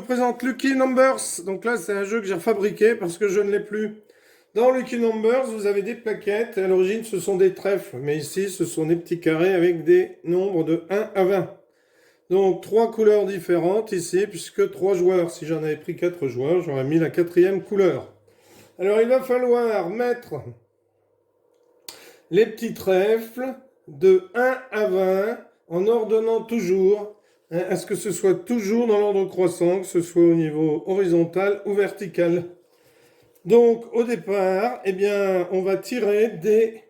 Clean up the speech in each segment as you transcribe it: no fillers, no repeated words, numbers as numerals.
vous présente Lucky Numbers. Donc là, c'est un jeu que j'ai fabriqué parce que je ne l'ai plus. Dans Lucky Numbers, vous avez des plaquettes. À l'origine, ce sont des trèfles. Mais ici, ce sont des petits carrés avec des nombres de 1 à 20. Donc, 3 couleurs différentes ici, puisque 3 joueurs. Si j'en avais pris 4 joueurs, j'aurais mis la 4e couleur. Alors, il va falloir mettre les petits trèfles de 1 à 20 en ordonnant toujours, à ce que ce soit toujours dans l'ordre croissant, que ce soit au niveau horizontal ou vertical. Donc au départ, eh bien, on va tirer des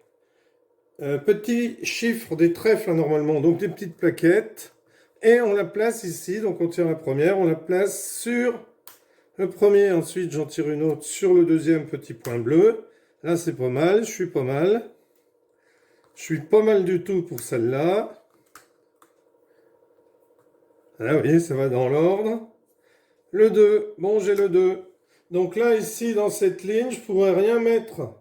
petits chiffres, des trèfles normalement, donc des petites plaquettes, et on la place ici, donc on tire la première, on la place sur le premier, ensuite j'en tire une autre sur le deuxième petit point bleu. Là c'est pas mal, je suis pas mal. Je suis pas mal du tout pour celle-là. Là, vous voyez, ça va dans l'ordre. Le 2, bon, j'ai le 2. Donc là, ici, dans cette ligne, je pourrais rien mettre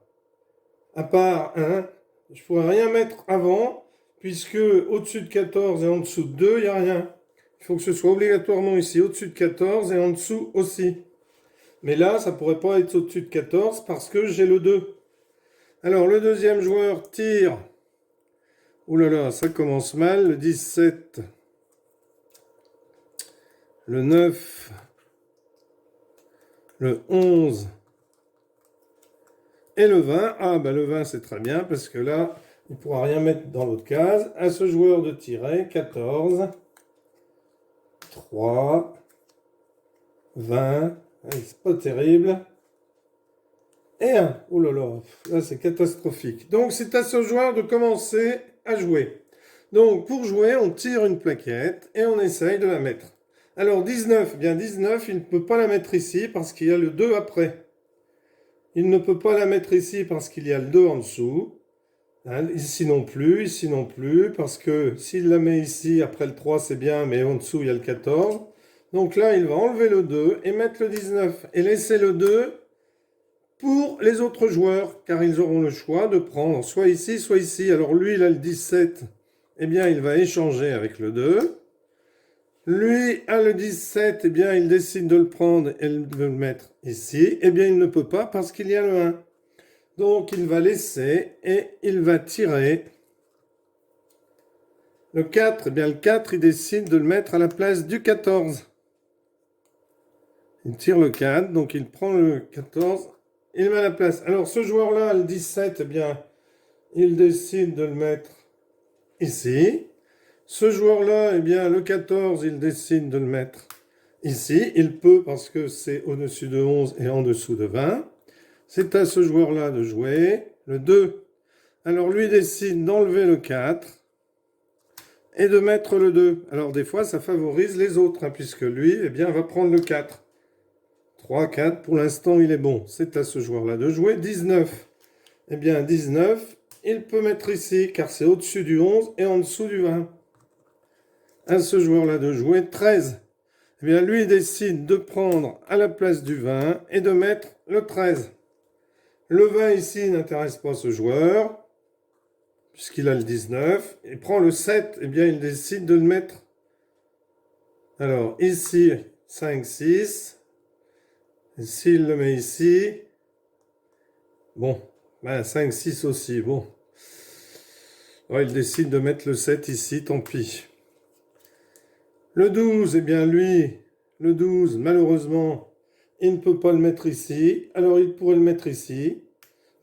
à part 1. Je pourrais rien mettre avant, puisque au-dessus de 14 et en dessous de 2, il n'y a rien. Il faut que ce soit obligatoirement ici, au-dessus de 14 et en dessous aussi. Mais là, ça ne pourrait pas être au-dessus de 14 parce que j'ai le 2. Alors, le deuxième joueur tire. Ouh là là, ça commence mal. Le 17, le 9, le 11 et le 20. Ah, bah le 20, c'est très bien parce que là, il ne pourra rien mettre dans l'autre case. À ce joueur de tirer. 14, 3, 20. C'est pas terrible. Et 1. Ouh là là, là c'est catastrophique. Donc, c'est à ce joueur de commencer à jouer. Donc, pour jouer, on tire une plaquette et on essaye de la mettre. Alors, 19, bien 19, il ne peut pas la mettre ici parce qu'il y a le 2 après. Il ne peut pas la mettre ici parce qu'il y a le 2 en dessous. Hein, ici non plus, parce que s'il la met ici, après le 3, c'est bien, mais en dessous, il y a le 14. Donc là, il va enlever le 2 et mettre le 19 et laisser le 2 pour les autres joueurs, car ils auront le choix de prendre soit ici, soit ici. Alors lui, il a le 17, eh bien, il va échanger avec le 2. Lui a le 17, eh bien, il décide de le prendre et de le mettre ici. Eh bien, il ne peut pas parce qu'il y a le 1. Donc, il va laisser et il va tirer le 4. Eh bien, le 4, il décide de le mettre à la place du 14. Il tire le 4, donc il prend le 14. Il met à la place. Alors, ce joueur-là, le 17, eh bien, il décide de le mettre ici. Ce joueur-là, eh bien, le 14, il décide de le mettre ici. Il peut parce que c'est au-dessus de 11 et en dessous de 20. C'est à ce joueur-là de jouer. Le 2. Alors, lui décide d'enlever le 4 et de mettre le 2. Alors, des fois, ça favorise les autres, hein, puisque lui, eh bien, va prendre le 4. 3, 4, pour l'instant, il est bon. C'est à ce joueur-là de jouer. 19. Eh bien, 19, il peut mettre ici, car c'est au-dessus du 11 et en dessous du 20. À ce joueur-là de jouer. 13. Eh bien, lui, il décide de prendre à la place du 20 et de mettre le 13. Le 20 ici n'intéresse pas ce joueur, puisqu'il a le 19. Il prend le 7, eh bien, il décide de le mettre. Alors, ici, 5, 6. S'il le met ici, bon, ben 5, 6 aussi, bon. Ouais, il décide de mettre le 7 ici, tant pis. Le 12, eh bien lui, le 12, malheureusement, il ne peut pas le mettre ici. Alors il pourrait le mettre ici.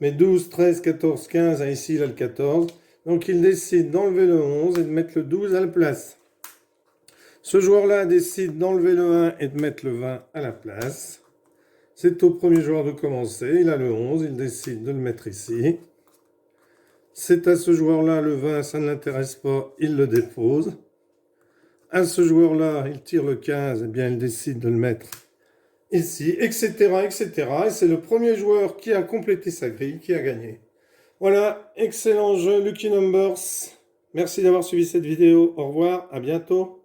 Mais 12, 13, 14, 15, hein, ici il a le 14. Donc il décide d'enlever le 11 et de mettre le 12 à la place. Ce joueur-là décide d'enlever le 1 et de mettre le 20 à la place. C'est au premier joueur de commencer. Il a le 11, il décide de le mettre ici. C'est à ce joueur-là, le 20, ça ne l'intéresse pas, il le dépose. À ce joueur-là, il tire le 15, eh bien il décide de le mettre ici, etc., etc. Et c'est le premier joueur qui a complété sa grille qui a gagné. Voilà, excellent jeu, Lucky Numbers. Merci d'avoir suivi cette vidéo. Au revoir, à bientôt.